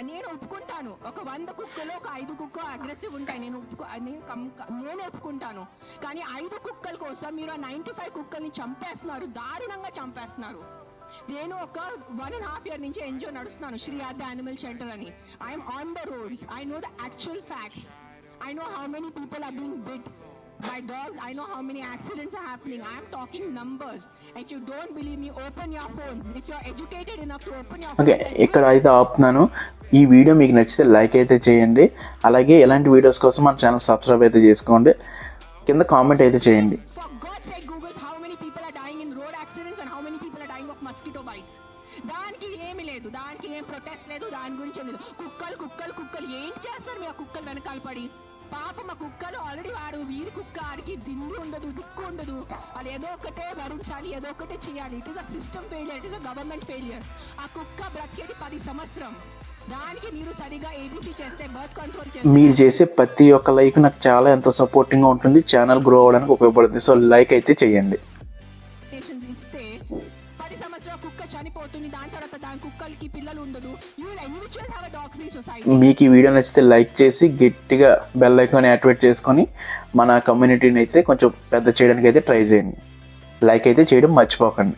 నేను ఒప్పుకుంటాను. ఒక 100 కుక్కలు ఒక 5 కుక్క అగ్రెసివ్ ఉంటాయి. నేను ఒప్పుకుంటాను. కానీ 5 కుక్కల కోసం మీరు ఆ 95 కుక్కల్ని చంపేస్తున్నారు, దారుణంగా చంపేస్తున్నారు. నేను ఒక 1.5 year నుంచి ఎన్జిఓ నడుస్తున్నాను, శ్రీ ఆద్య యానిమల్ షెల్టర్ అని. I'm on the roads. I know the actual facts. I know how many people are being bit by dogs. I know how many accidents are happening. I am talking numbers. If you don't believe me, open your phones. If you are educated enough to open your okay, ఇక్కడ అయితే ఆపుతున్నాను. ఈ video మీకు నచ్చితే like అయితే చేయండి. అలాగే ఇలాంటి videos కోసం మన ఛానల్ సబ్స్క్రైబ్ అయితే చేసుకోండి. కింద కామెంట్ అయితే చేయండి. For God's sake, Google how many people are dying in road accidents and how many people are dying of mosquito bites. దానికి ఏమీ లేదు, దానికి ఏం ప్రొటెస్ట్ లేదు, దాని గురించి లేదు. కుక్కలు ఏం చేస్తారు మీ ఆ కుక్కలు వెనకాల పడి? పాపం మా కుక్కలు ఆల్రెడీ వీరి కుక్క ఆడికి దిండు ఉండదు, దిక్కు ఉండదు. అది ఏదో ఒకటే భరించాలి, ఏదో ఒకటే చేయాలి. It is a system failure, it is a government failure. ఆ కుక్క బ్రతికేది 10 సంవత్సరం. దానికి మీరు సరిగా ఏబీసీ చేస్తే, బర్త్ కంట్రోల్ చేస్తే, మీరు చేసే ప్రతి ఒక్క లైక్ నాకు చాలా ఎంతో సపోర్టింగ్గా ఉంటుంది, ఛానల్ గ్రో అవ్వడానికి ఉపయోగపడుతుంది. సో లైక్ అయితే చేయండి. ఇస్తే 10 సంవత్సరాల కుక్క చనిపోతుంది. దాని తర్వాత దాని కుక్కలకి పిల్లలు ఉండదు. You will eventually have a dog free society. మీకు ఈ వీడియో నచ్చితే లైక్ చేసి గట్టిగా బెల్ ఐకాన్ యాక్టివేట్ చేసుకొని మన కమ్యూనిటీని అయితే కొంచెం పెద్ద చేయడానికి అయితే ట్రై చేయండి. లైక్ అయితే చేయడం మర్చిపోకండి.